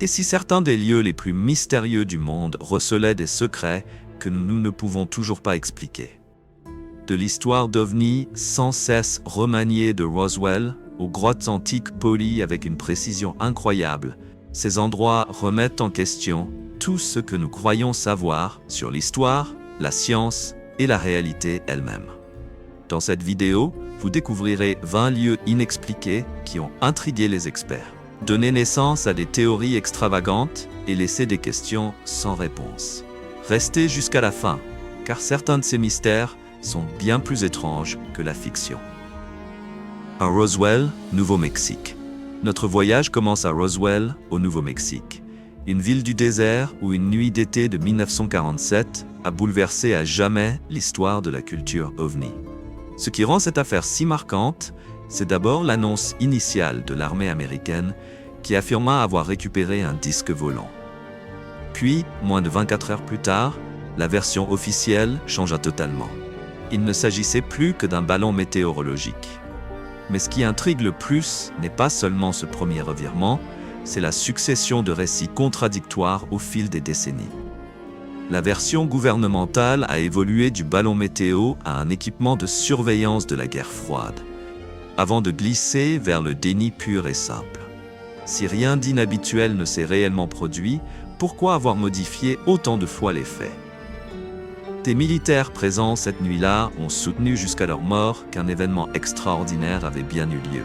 Et si certains des lieux les plus mystérieux du monde recelaient des secrets que nous ne pouvons toujours pas expliquer? De l'histoire d'OVNI sans cesse remaniée de Roswell aux grottes antiques polies avec une précision incroyable, ces endroits remettent en question tout ce que nous croyons savoir sur l'histoire, la science et la réalité elle-même. Dans cette vidéo, vous découvrirez 20 lieux inexpliqués qui ont intrigué les experts, donné naissance à des théories extravagantes et laissé des questions sans réponse. Restez jusqu'à la fin, car certains de ces mystères sont bien plus étranges que la fiction. À Roswell, Nouveau-Mexique. Notre voyage commence à Roswell, au Nouveau-Mexique, une ville du désert où une nuit d'été de 1947 a bouleversé à jamais l'histoire de la culture OVNI. Ce qui rend cette affaire si marquante, c'est d'abord l'annonce initiale de l'armée américaine qui affirma avoir récupéré un disque volant. Puis, moins de 24 heures plus tard, la version officielle changea totalement. Il ne s'agissait plus que d'un ballon météorologique. Mais ce qui intrigue le plus n'est pas seulement ce premier revirement, c'est la succession de récits contradictoires au fil des décennies. La version gouvernementale a évolué du ballon météo à un équipement de surveillance de la guerre froide, avant de glisser vers le déni pur et simple. Si rien d'inhabituel ne s'est réellement produit, pourquoi avoir modifié autant de fois les faits? Des militaires présents cette nuit-là ont soutenu jusqu'à leur mort qu'un événement extraordinaire avait bien eu lieu.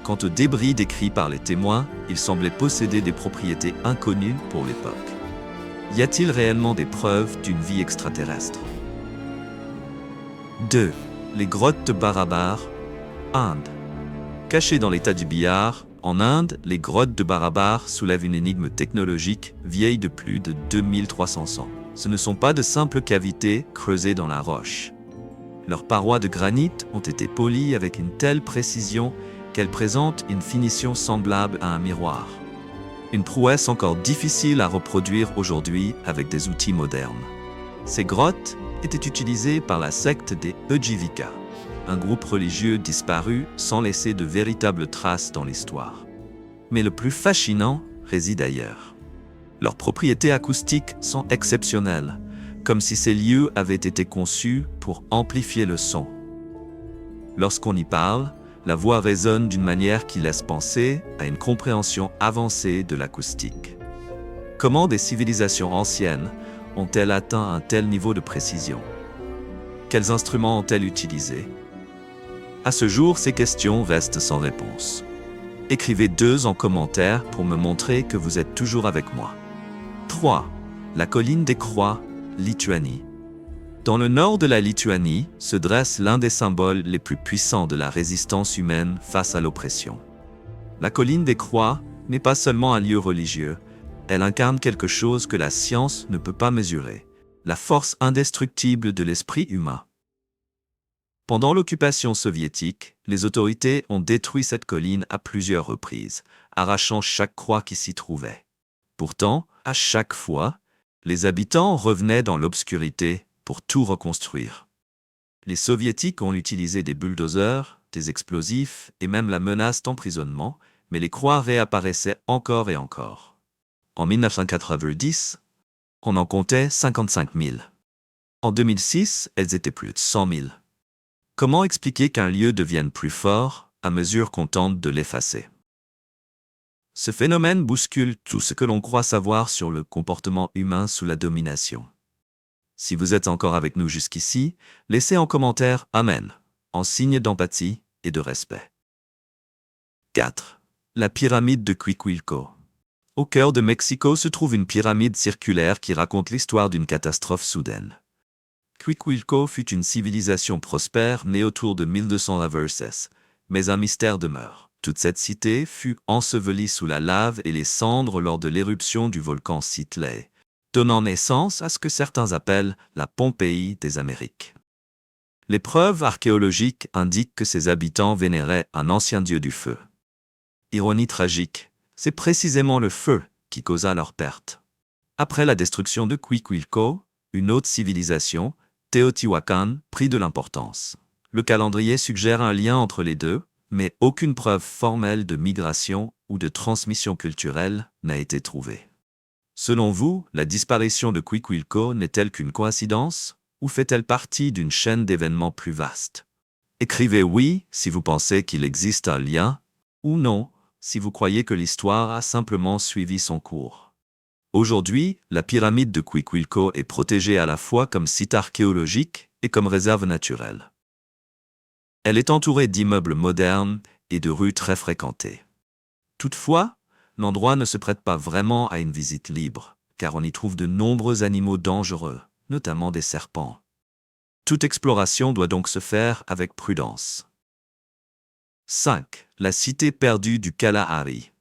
Quant aux débris décrits par les témoins, ils semblaient posséder des propriétés inconnues pour l'époque. Y a-t-il réellement des preuves d'une vie extraterrestre? 2. Les grottes de Barabar, Inde. Cachées dans l'état du Bihar, en Inde, les grottes de Barabar soulèvent une énigme technologique vieille de plus de 2300 ans. Ce ne sont pas de simples cavités creusées dans la roche. Leurs parois de granit ont été polies avec une telle précision qu'elles présentent une finition semblable à un miroir. Une prouesse encore difficile à reproduire aujourd'hui avec des outils modernes. Ces grottes étaient utilisées par la secte des Ujjivika, un groupe religieux disparu sans laisser de véritables traces dans l'histoire. Mais le plus fascinant réside ailleurs. Leurs propriétés acoustiques sont exceptionnelles, comme si ces lieux avaient été conçus pour amplifier le son. Lorsqu'on y parle, la voix résonne d'une manière qui laisse penser à une compréhension avancée de l'acoustique. Comment des civilisations anciennes ont-elles atteint un tel niveau de précision? Quels instruments ont-elles utilisés? À ce jour, ces questions restent sans réponse. Écrivez 2 en commentaire pour me montrer que vous êtes toujours avec moi. 3. La colline des Croix, Lituanie. Dans le nord de la Lituanie se dresse l'un des symboles les plus puissants de la résistance humaine face à l'oppression. La colline des Croix n'est pas seulement un lieu religieux, elle incarne quelque chose que la science ne peut pas mesurer, la force indestructible de l'esprit humain. Pendant l'occupation soviétique, les autorités ont détruit cette colline à plusieurs reprises, arrachant chaque croix qui s'y trouvait. Pourtant, à chaque fois, les habitants revenaient dans l'obscurité pour tout reconstruire. Les soviétiques ont utilisé des bulldozers, des explosifs et même la menace d'emprisonnement, mais les croix réapparaissaient encore et encore. En 1990, on en comptait 55 000. En 2006, elles étaient plus de 100 000. Comment expliquer qu'un lieu devienne plus fort à mesure qu'on tente de l'effacer? Ce phénomène bouscule tout ce que l'on croit savoir sur le comportement humain sous la domination. Si vous êtes encore avec nous jusqu'ici, laissez en commentaire « Amen » en signe d'empathie et de respect. 4. La pyramide de Quiquilco. Au cœur de Mexico se trouve une pyramide circulaire qui raconte l'histoire d'une catastrophe soudaine. Quiquilco fut une civilisation prospère née autour de 1200 AV, mais un mystère demeure. Toute cette cité fut ensevelie sous la lave et les cendres lors de l'éruption du volcan Sitley, donnant naissance à ce que certains appellent la Pompéi des Amériques. Les preuves archéologiques indiquent que ses habitants vénéraient un ancien dieu du feu. Ironie tragique, c'est précisément le feu qui causa leur perte. Après la destruction de Quiquilco, une autre civilisation, Teotihuacan, prit de l'importance. Le calendrier suggère un lien entre les deux, mais aucune preuve formelle de migration ou de transmission culturelle n'a été trouvé. Selon vous, la disparition de Quiquilco n'est-elle qu'une coïncidence ou fait-elle partie d'une chaîne d'événements plus vaste? Écrivez oui si vous pensez qu'il existe un lien, ou non si vous croyez que l'histoire a simplement suivi son cours. Aujourd'hui, la pyramide de Quiquilco est protégée à la fois comme site archéologique et comme réserve naturelle. Elle est entourée d'immeubles modernes et de rues très fréquentées. Toutefois, l'endroit ne se prête pas vraiment à une visite libre, car on y trouve de nombreux animaux dangereux, notamment des serpents. Toute exploration doit donc se faire avec prudence. 5. La cité perdue du Kalahari.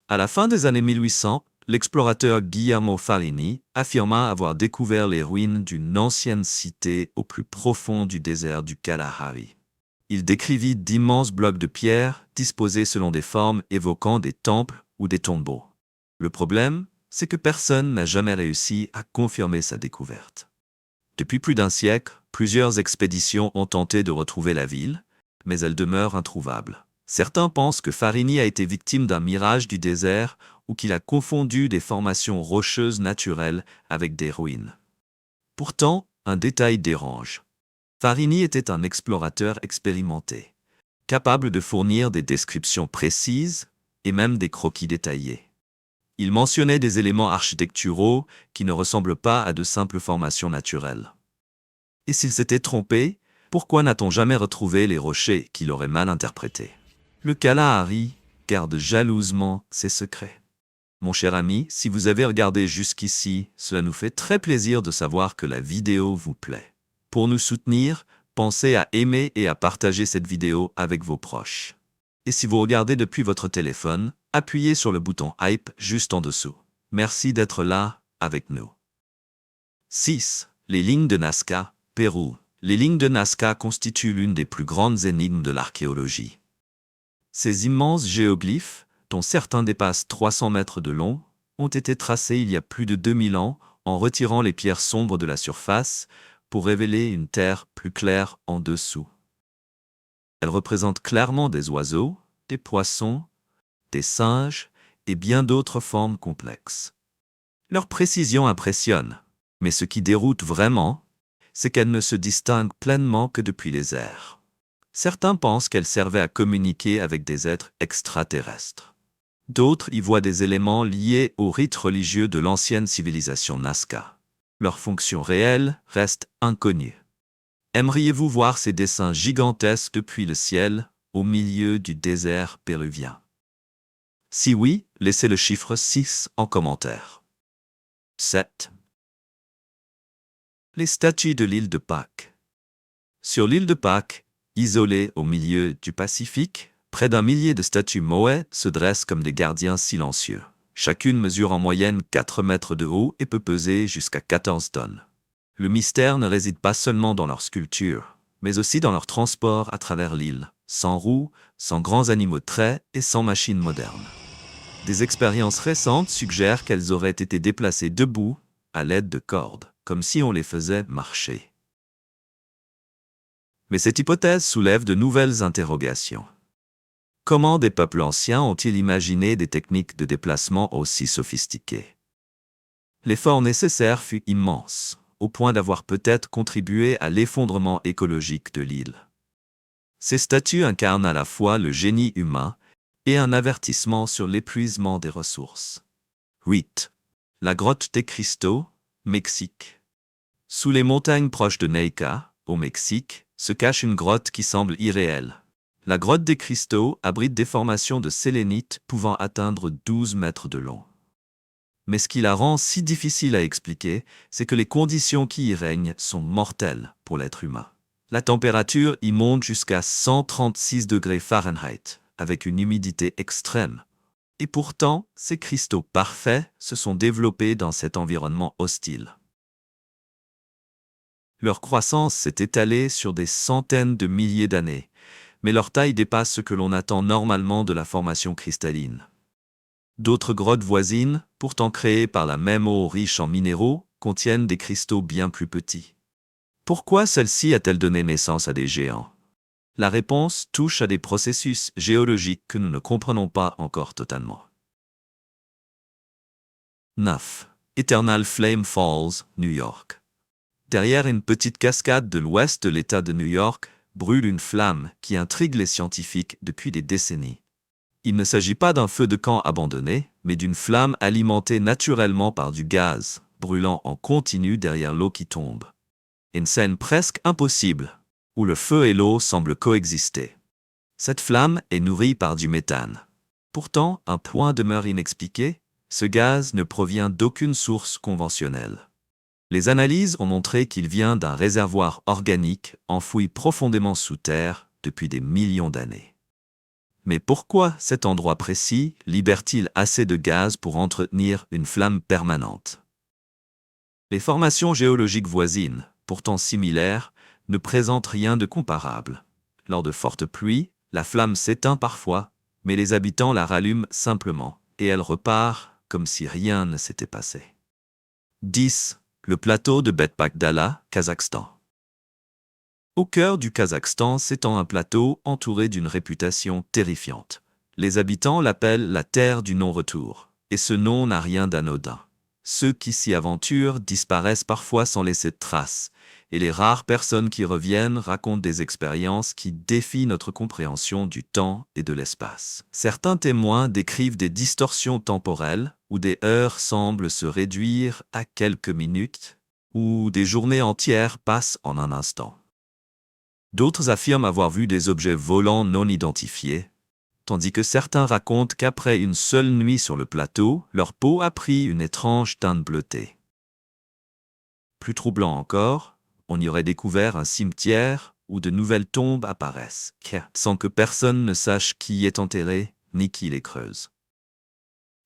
À la fin des années 1800, l'explorateur Guillermo Farini affirma avoir découvert les ruines d'une ancienne cité au plus profond du désert du Kalahari. Il décrivit d'immenses blocs de pierre disposés selon des formes évoquant des temples ou des tombeaux. Le problème, c'est que personne n'a jamais réussi à confirmer sa découverte. Depuis plus d'un siècle, plusieurs expéditions ont tenté de retrouver la ville, mais elle demeure introuvable. Certains pensent que Farini a été victime d'un mirage du désert ou qu'il a confondu des formations rocheuses naturelles avec des ruines. Pourtant, un détail dérange. Farini était un explorateur expérimenté, capable de fournir des descriptions précises et même des croquis détaillés. Il mentionnait des éléments architecturaux qui ne ressemblent pas à de simples formations naturelles. Et s'il s'était trompé, pourquoi n'a-t-on jamais retrouvé les rochers qu'il aurait mal interprétés? Le Kalahari garde jalousement ses secrets. Mon cher ami, si vous avez regardé jusqu'ici, cela nous fait très plaisir de savoir que la vidéo vous plaît. Pour nous soutenir, pensez à aimer et à partager cette vidéo avec vos proches. Et si vous regardez depuis votre téléphone, appuyez sur le bouton Hype juste en dessous. Merci d'être là avec nous. 6. Les lignes de Nazca, Pérou. Les lignes de Nazca constituent l'une des plus grandes énigmes de l'archéologie. Ces immenses géoglyphes, dont certains dépassent 300 mètres de long, ont été tracés il y a plus de 2000 ans en retirant les pierres sombres de la surface pour révéler une terre plus claire en dessous. Elles représentent clairement des oiseaux, des poissons, des singes et bien d'autres formes complexes. Leur précision impressionne, mais ce qui déroute vraiment, c'est qu'elles ne se distinguent pleinement que depuis les airs. Certains pensent qu'elles servaient à communiquer avec des êtres extraterrestres. D'autres y voient des éléments liés aux rites religieux de l'ancienne civilisation Nazca. Leur fonction réelle reste inconnue. Aimeriez-vous voir ces dessins gigantesques depuis le ciel, au milieu du désert péruvien? Si oui, laissez le chiffre 6 en commentaire. 7. Les statues de l'île de Pâques. Sur l'île de Pâques, isolée au milieu du Pacifique, près d'1 millier de statues moais se dressent comme des gardiens silencieux. Chacune mesure en moyenne 4 mètres de haut et peut peser jusqu'à 14 tonnes. Le mystère ne réside pas seulement dans leur sculpture, mais aussi dans leur transport à travers l'île, sans roues, sans grands animaux de trait et sans machines modernes. Des expériences récentes suggèrent qu'elles auraient été déplacées debout, à l'aide de cordes, comme si on les faisait marcher. Mais cette hypothèse soulève de nouvelles interrogations. Comment des peuples anciens ont-ils imaginé des techniques de déplacement aussi sophistiquées? L'effort nécessaire fut immense, au point d'avoir peut-être contribué à l'effondrement écologique de l'île. Ces statues incarnent à la fois le génie humain et un avertissement sur l'épuisement des ressources. 8. La grotte des Cristaux, Mexique. Sous les montagnes proches de Neica, au Mexique, se cache une grotte qui semble irréelle. La grotte des Cristaux abrite des formations de sélénite pouvant atteindre 12 mètres de long. Mais ce qui la rend si difficile à expliquer, c'est que les conditions qui y règnent sont mortelles pour l'être humain. La température y monte jusqu'à 136 degrés Fahrenheit, avec une humidité extrême. Et pourtant, ces cristaux parfaits se sont développés dans cet environnement hostile. Leur croissance s'est étalée sur des centaines de milliers d'années, mais leur taille dépasse ce que l'on attend normalement de la formation cristalline. D'autres grottes voisines, pourtant créées par la même eau riche en minéraux, contiennent des cristaux bien plus petits. Pourquoi celle-ci a-t-elle donné naissance à des géants? La réponse touche à des processus géologiques que nous ne comprenons pas encore totalement. 9. Eternal Flame Falls, New York. Derrière une petite cascade de l'ouest de l'État de New York, brûle une flamme qui intrigue les scientifiques depuis des décennies. Il ne s'agit pas d'un feu de camp abandonné, mais d'une flamme alimentée naturellement par du gaz, brûlant en continu derrière l'eau qui tombe. Une scène presque impossible, où le feu et l'eau semblent coexister. Cette flamme est nourrie par du méthane. Pourtant, un point demeure inexpliqué, ce gaz ne provient d'aucune source conventionnelle. Les analyses ont montré qu'il vient d'un réservoir organique enfoui profondément sous terre depuis des millions d'années. Mais pourquoi cet endroit précis libère-t-il assez de gaz pour entretenir une flamme permanente? Les formations géologiques voisines, pourtant similaires, ne présentent rien de comparable. Lors de fortes pluies, la flamme s'éteint parfois, mais les habitants la rallument simplement, et elle repart comme si rien ne s'était passé. 10. Le plateau de Betpakdala, Kazakhstan. Au cœur du Kazakhstan s'étend un plateau entouré d'une réputation terrifiante. Les habitants l'appellent la terre du non-retour, et ce nom n'a rien d'anodin. Ceux qui s'y aventurent disparaissent parfois sans laisser de traces, et les rares personnes qui reviennent racontent des expériences qui défient notre compréhension du temps et de l'espace. Certains témoins décrivent des distorsions temporelles, où des heures semblent se réduire à quelques minutes, ou des journées entières passent en un instant. D'autres affirment avoir vu des objets volants non identifiés, tandis que certains racontent qu'après une seule nuit sur le plateau, leur peau a pris une étrange teinte bleutée. Plus troublant encore, on y aurait découvert un cimetière où de nouvelles tombes apparaissent, sans que personne ne sache qui y est enterré ni qui les creuse.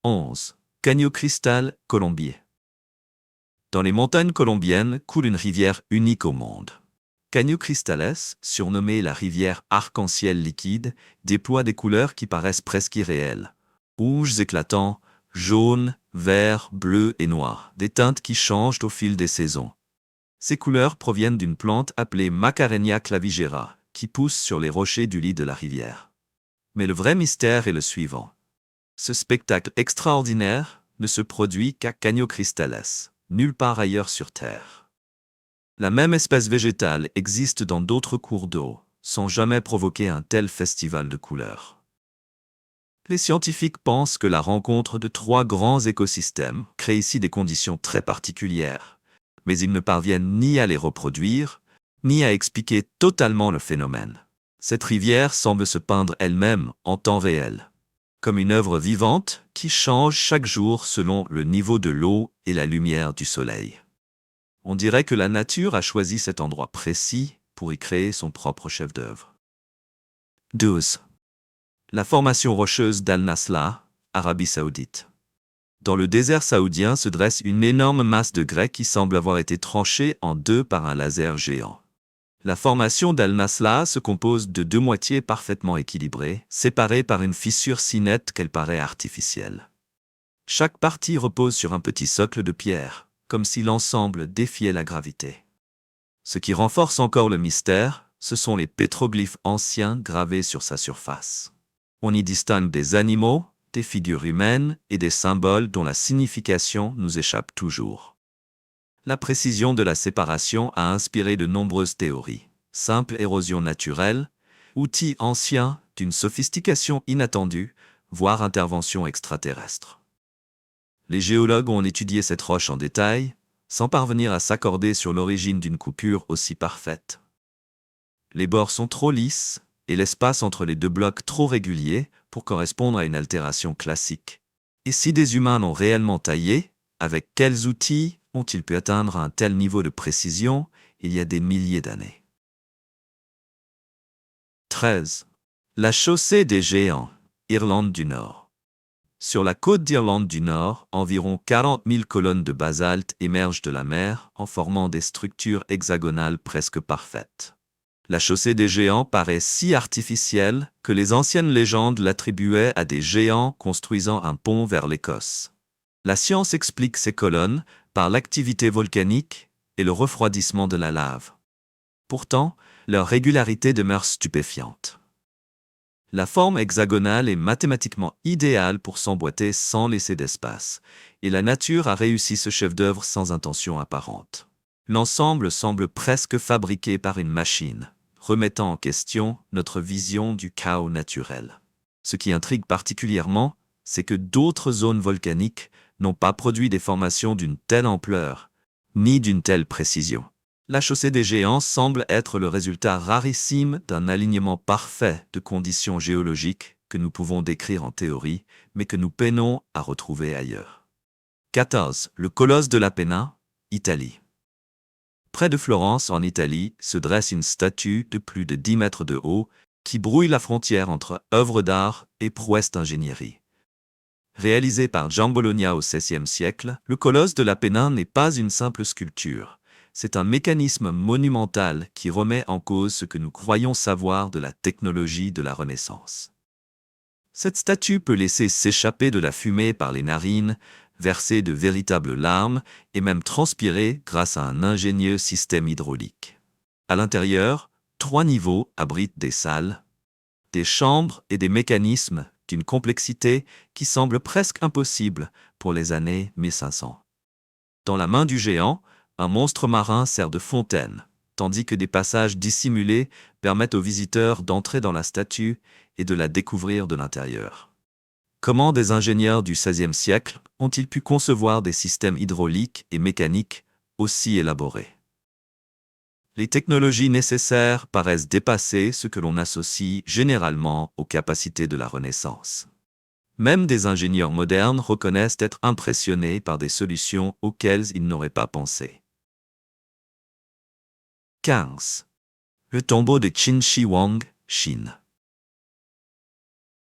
11. Caño Cristal, Colombie. Dans les montagnes colombiennes coule une rivière unique au monde. Caño Cristales, surnommée la rivière arc-en-ciel liquide, déploie des couleurs qui paraissent presque irréelles. Rouges éclatants, jaunes, verts, bleus et noirs, des teintes qui changent au fil des saisons. Ces couleurs proviennent d'une plante appelée Macarenia clavigera, qui pousse sur les rochers du lit de la rivière. Mais le vrai mystère est le suivant. Ce spectacle extraordinaire ne se produit qu'à Caño Cristales, nulle part ailleurs sur Terre. La même espèce végétale existe dans d'autres cours d'eau, sans jamais provoquer un tel festival de couleurs. Les scientifiques pensent que la rencontre de trois grands écosystèmes crée ici des conditions très particulières, mais ils ne parviennent ni à les reproduire, ni à expliquer totalement le phénomène. Cette rivière semble se peindre elle-même en temps réel, comme une œuvre vivante qui change chaque jour selon le niveau de l'eau et la lumière du soleil. On dirait que la nature a choisi cet endroit précis pour y créer son propre chef-d'œuvre. 12. La formation rocheuse d'Al-Nasla, Arabie Saoudite. Dans le désert saoudien se dresse une énorme masse de grès qui semble avoir été tranchée en deux par un laser géant. La formation d'Al-Nasla se compose de deux moitiés parfaitement équilibrées, séparées par une fissure si nette qu'elle paraît artificielle. Chaque partie repose sur un petit socle de pierre, comme si l'ensemble défiait la gravité. Ce qui renforce encore le mystère, ce sont les pétroglyphes anciens gravés sur sa surface. On y distingue des animaux, des figures humaines et des symboles dont la signification nous échappe toujours. La précision de la séparation a inspiré de nombreuses théories. Simple érosion naturelle, outil ancien d'une sophistication inattendue, voire intervention extraterrestre. Les géologues ont étudié cette roche en détail, sans parvenir à s'accorder sur l'origine d'une coupure aussi parfaite. Les bords sont trop lisses, et l'espace entre les deux blocs trop régulier pour correspondre à une altération classique. Et si des humains l'ont réellement taillé, avec quels outils ont-ils pu atteindre un tel niveau de précision il y a des milliers d'années? 13. La chaussée des géants, Irlande du Nord. Sur la côte d'Irlande du Nord, environ 40 000 colonnes de basalte émergent de la mer en formant des structures hexagonales presque parfaites. La chaussée des géants paraît si artificielle que les anciennes légendes l'attribuaient à des géants construisant un pont vers l'Écosse. La science explique ces colonnes par l'activité volcanique et le refroidissement de la lave. Pourtant, leur régularité demeure stupéfiante. La forme hexagonale est mathématiquement idéale pour s'emboîter sans laisser d'espace, et la nature a réussi ce chef-d'œuvre sans intention apparente. L'ensemble semble presque fabriqué par une machine, remettant en question notre vision du chaos naturel. Ce qui intrigue particulièrement, c'est que d'autres zones volcaniques n'ont pas produit des formations d'une telle ampleur, ni d'une telle précision. La chaussée des géants semble être le résultat rarissime d'un alignement parfait de conditions géologiques que nous pouvons décrire en théorie, mais que nous peinons à retrouver ailleurs. 14. Le colosse de l'Appennin, Italie. Près de Florence, en Italie, se dresse une statue de plus de 10 mètres de haut qui brouille la frontière entre œuvre d'art et prouesse d'ingénierie. Réalisé par Giambologna au XVIe siècle, le colosse de l'Appennin n'est pas une simple sculpture. C'est un mécanisme monumental qui remet en cause ce que nous croyons savoir de la technologie de la Renaissance. Cette statue peut laisser s'échapper de la fumée par les narines, verser de véritables larmes et même transpirer grâce à un ingénieux système hydraulique. À l'intérieur, 3 niveaux abritent des salles, des chambres et des mécanismes d'une complexité qui semble presque impossible pour les années 1500. Dans la main du géant, un monstre marin sert de fontaine, tandis que des passages dissimulés permettent aux visiteurs d'entrer dans la statue et de la découvrir de l'intérieur. Comment des ingénieurs du XVIe siècle ont-ils pu concevoir des systèmes hydrauliques et mécaniques aussi élaborés? Les technologies nécessaires paraissent dépasser ce que l'on associe généralement aux capacités de la Renaissance. Même des ingénieurs modernes reconnaissent être impressionnés par des solutions auxquelles ils n'auraient pas pensé. 15. Le tombeau de Qin Shi Huang, Chine.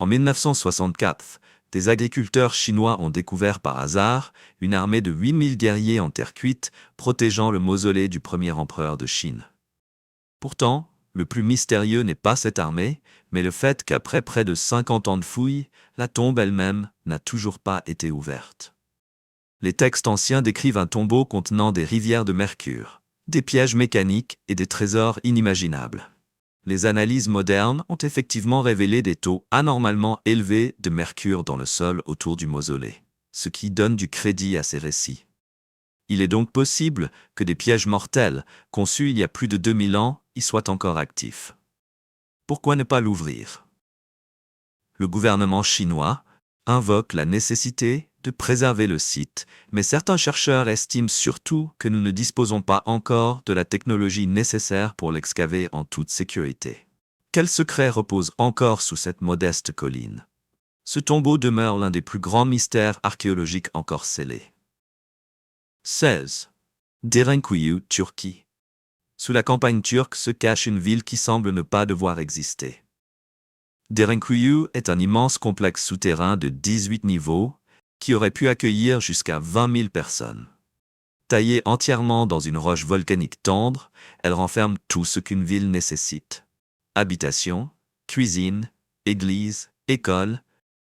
En 1964, des agriculteurs chinois ont découvert par hasard une armée de 8000 guerriers en terre cuite protégeant le mausolée du premier empereur de Chine. Pourtant, le plus mystérieux n'est pas cette armée, mais le fait qu'après près de 50 ans de fouilles, la tombe elle-même n'a toujours pas été ouverte. Les textes anciens décrivent un tombeau contenant des rivières de mercure, des pièges mécaniques et des trésors inimaginables. Les analyses modernes ont effectivement révélé des taux anormalement élevés de mercure dans le sol autour du mausolée, ce qui donne du crédit à ces récits. Il est donc possible que des pièges mortels, conçus il y a plus de 2000 ans, y soient encore actifs. Pourquoi ne pas l'ouvrir? Le gouvernement chinois invoque la nécessité de préserver le site, mais certains chercheurs estiment surtout que nous ne disposons pas encore de la technologie nécessaire pour l'excaver en toute sécurité. Quel secret repose encore sous cette modeste colline? Ce tombeau demeure l'un des plus grands mystères archéologiques encore scellés. 16. Derinkuyu, Turquie. Sous la campagne turque se cache une ville qui semble ne pas devoir exister. Derinkuyu est un immense complexe souterrain de 18 niveaux qui aurait pu accueillir jusqu'à 20 000 personnes. Taillée entièrement dans une roche volcanique tendre, elle renferme tout ce qu'une ville nécessite. Habitation, cuisine, église, école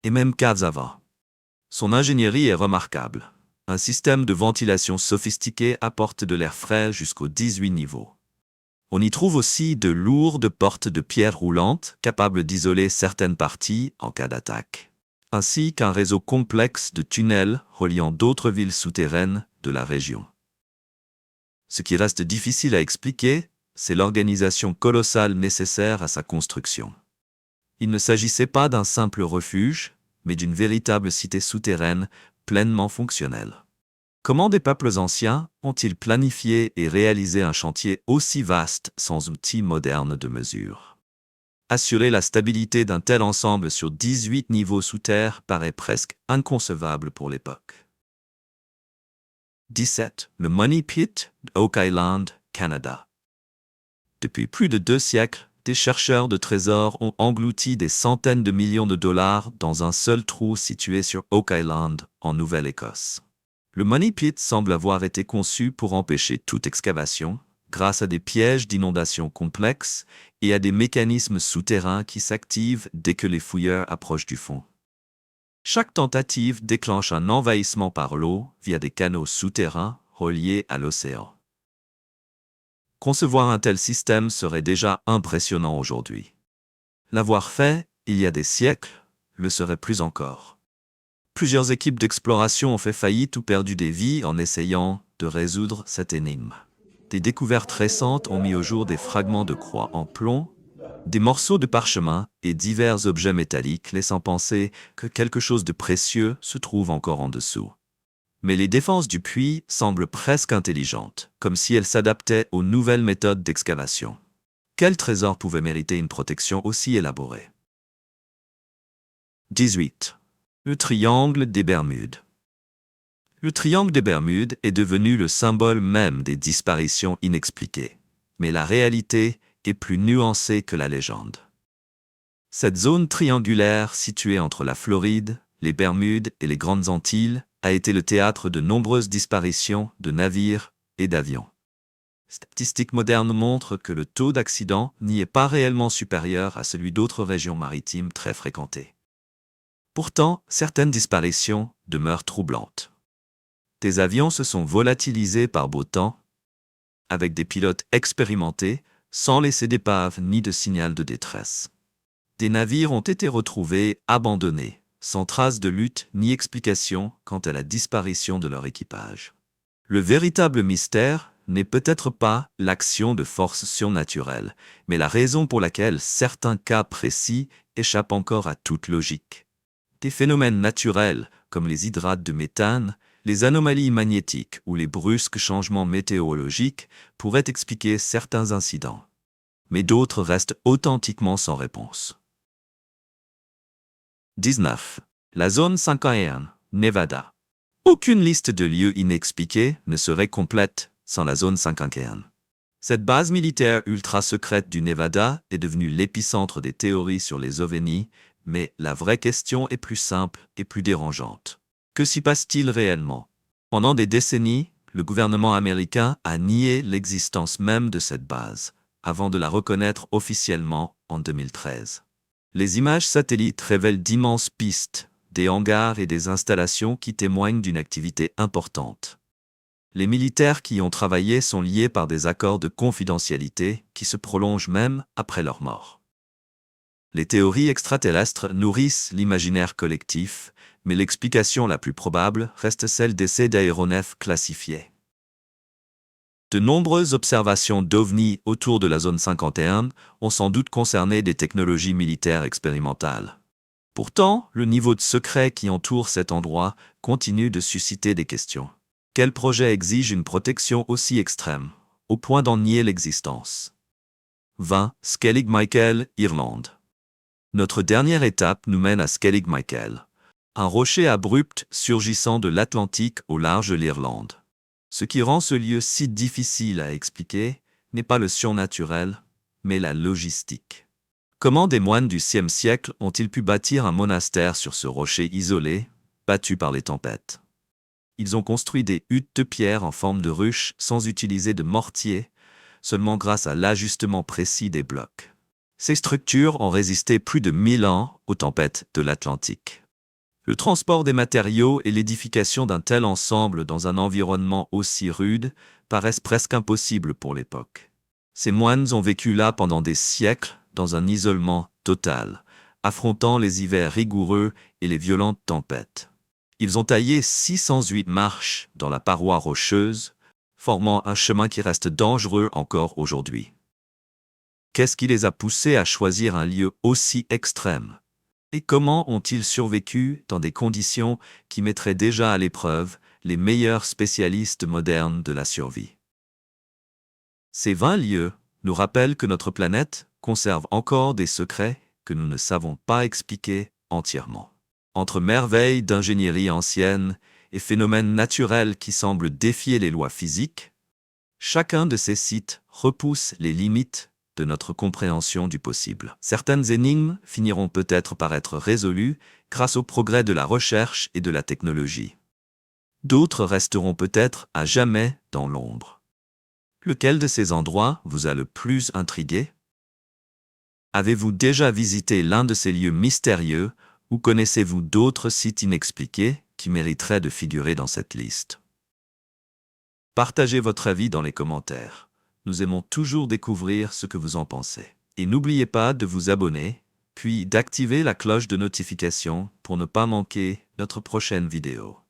et même caves à vent. Son ingénierie est remarquable. Un système de ventilation sophistiqué apporte de l'air frais jusqu'aux 18 niveaux. On y trouve aussi de lourdes portes de pierre roulantes capables d'isoler certaines parties en cas d'attaque, ainsi qu'un réseau complexe de tunnels reliant d'autres villes souterraines de la région. Ce qui reste difficile à expliquer, c'est l'organisation colossale nécessaire à sa construction. Il ne s'agissait pas d'un simple refuge, mais d'une véritable cité souterraine pleinement fonctionnelle. Comment des peuples anciens ont-ils planifié et réalisé un chantier aussi vaste sans outils modernes de mesure? Assurer la stabilité d'un tel ensemble sur 18 niveaux sous terre paraît presque inconcevable pour l'époque. 17. Le Money Pit, Oak Island, Canada. Depuis plus de 2 siècles, des chercheurs de trésors ont englouti des centaines de millions de dollars dans un seul trou situé sur Oak Island, en Nouvelle-Écosse. Le Money Pit semble avoir été conçu pour empêcher toute excavation, grâce à des pièges d'inondation complexes et à des mécanismes souterrains qui s'activent dès que les fouilleurs approchent du fond. Chaque tentative déclenche un envahissement par l'eau via des canaux souterrains reliés à l'océan. Concevoir un tel système serait déjà impressionnant aujourd'hui. L'avoir fait, il y a des siècles, le serait plus encore. Plusieurs équipes d'exploration ont fait faillite ou perdu des vies en essayant de résoudre cette énigme. Des découvertes récentes ont mis au jour des fragments de croix en plomb, des morceaux de parchemin et divers objets métalliques laissant penser que quelque chose de précieux se trouve encore en dessous. Mais les défenses du puits semblent presque intelligentes, comme si elles s'adaptaient aux nouvelles méthodes d'excavation. Quel trésor pouvait mériter une protection aussi élaborée? 18. Le triangle des Bermudes. Le triangle des Bermudes est devenu le symbole même des disparitions inexpliquées. Mais la réalité est plus nuancée que la légende. Cette zone triangulaire située entre la Floride, les Bermudes et les Grandes Antilles a été le théâtre de nombreuses disparitions de navires et d'avions. Statistiques modernes montrent que le taux d'accident n'y est pas réellement supérieur à celui d'autres régions maritimes très fréquentées. Pourtant, certaines disparitions demeurent troublantes. Des avions se sont volatilisés par beau temps, avec des pilotes expérimentés, sans laisser d'épave ni de signal de détresse. Des navires ont été retrouvés abandonnés, sans trace de lutte ni explication quant à la disparition de leur équipage. Le véritable mystère n'est peut-être pas l'action de forces surnaturelles, mais la raison pour laquelle certains cas précis échappent encore à toute logique. Des phénomènes naturels, comme les hydrates de méthane, les anomalies magnétiques ou les brusques changements météorologiques, pourraient expliquer certains incidents. Mais d'autres restent authentiquement sans réponse. 19. La zone 51, Nevada. Aucune liste de lieux inexpliqués ne serait complète sans la zone 51. Cette base militaire ultra secrète du Nevada est devenue l'épicentre des théories sur les ovnis, mais la vraie question est plus simple et plus dérangeante. Que s'y passe-t-il réellement? Pendant des décennies, le gouvernement américain a nié l'existence même de cette base, avant de la reconnaître officiellement en 2013. Les images satellites révèlent d'immenses pistes, des hangars et des installations qui témoignent d'une activité importante. Les militaires qui y ont travaillé sont liés par des accords de confidentialité qui se prolongent même après leur mort. Les théories extraterrestres nourrissent l'imaginaire collectif, mais l'explication la plus probable reste celle d'essais d'aéronefs classifiés. De nombreuses observations d'OVNI autour de la zone 51 ont sans doute concerné des technologies militaires expérimentales. Pourtant, le niveau de secret qui entoure cet endroit continue de susciter des questions. Quel projet exige une protection aussi extrême, au point d'en nier l'existence? 20. Skellig Michael, Irlande. Notre dernière étape nous mène à Skellig Michael, un rocher abrupt surgissant de l'Atlantique au large de l'Irlande. Ce qui rend ce lieu si difficile à expliquer n'est pas le surnaturel, mais la logistique. Comment des moines du VIe siècle ont-ils pu bâtir un monastère sur ce rocher isolé, battu par les tempêtes? Ils ont construit des huttes de pierre en forme de ruche sans utiliser de mortier, seulement grâce à l'ajustement précis des blocs. Ces structures ont résisté plus de 1000 ans aux tempêtes de l'Atlantique. Le transport des matériaux et l'édification d'un tel ensemble dans un environnement aussi rude paraissent presque impossibles pour l'époque. Ces moines ont vécu là pendant des siècles dans un isolement total, affrontant les hivers rigoureux et les violentes tempêtes. Ils ont taillé 608 marches dans la paroi rocheuse, formant un chemin qui reste dangereux encore aujourd'hui. Qu'est-ce qui les a poussés à choisir un lieu aussi extrême? Et comment ont-ils survécu dans des conditions qui mettraient déjà à l'épreuve les meilleurs spécialistes modernes de la survie? Ces 20 lieux nous rappellent que notre planète conserve encore des secrets que nous ne savons pas expliquer entièrement. Entre merveilles d'ingénierie ancienne et phénomènes naturels qui semblent défier les lois physiques, chacun de ces sites repousse les limites de notre compréhension du possible. Certaines énigmes finiront peut-être par être résolues grâce au progrès de la recherche et de la technologie. D'autres resteront peut-être à jamais dans l'ombre. Lequel de ces endroits vous a le plus intrigué? Avez-vous déjà visité l'un de ces lieux mystérieux ou connaissez-vous d'autres sites inexpliqués qui mériteraient de figurer dans cette liste? Partagez votre avis dans les commentaires. Nous aimons toujours découvrir ce que vous en pensez. Et n'oubliez pas de vous abonner, puis d'activer la cloche de notification pour ne pas manquer notre prochaine vidéo.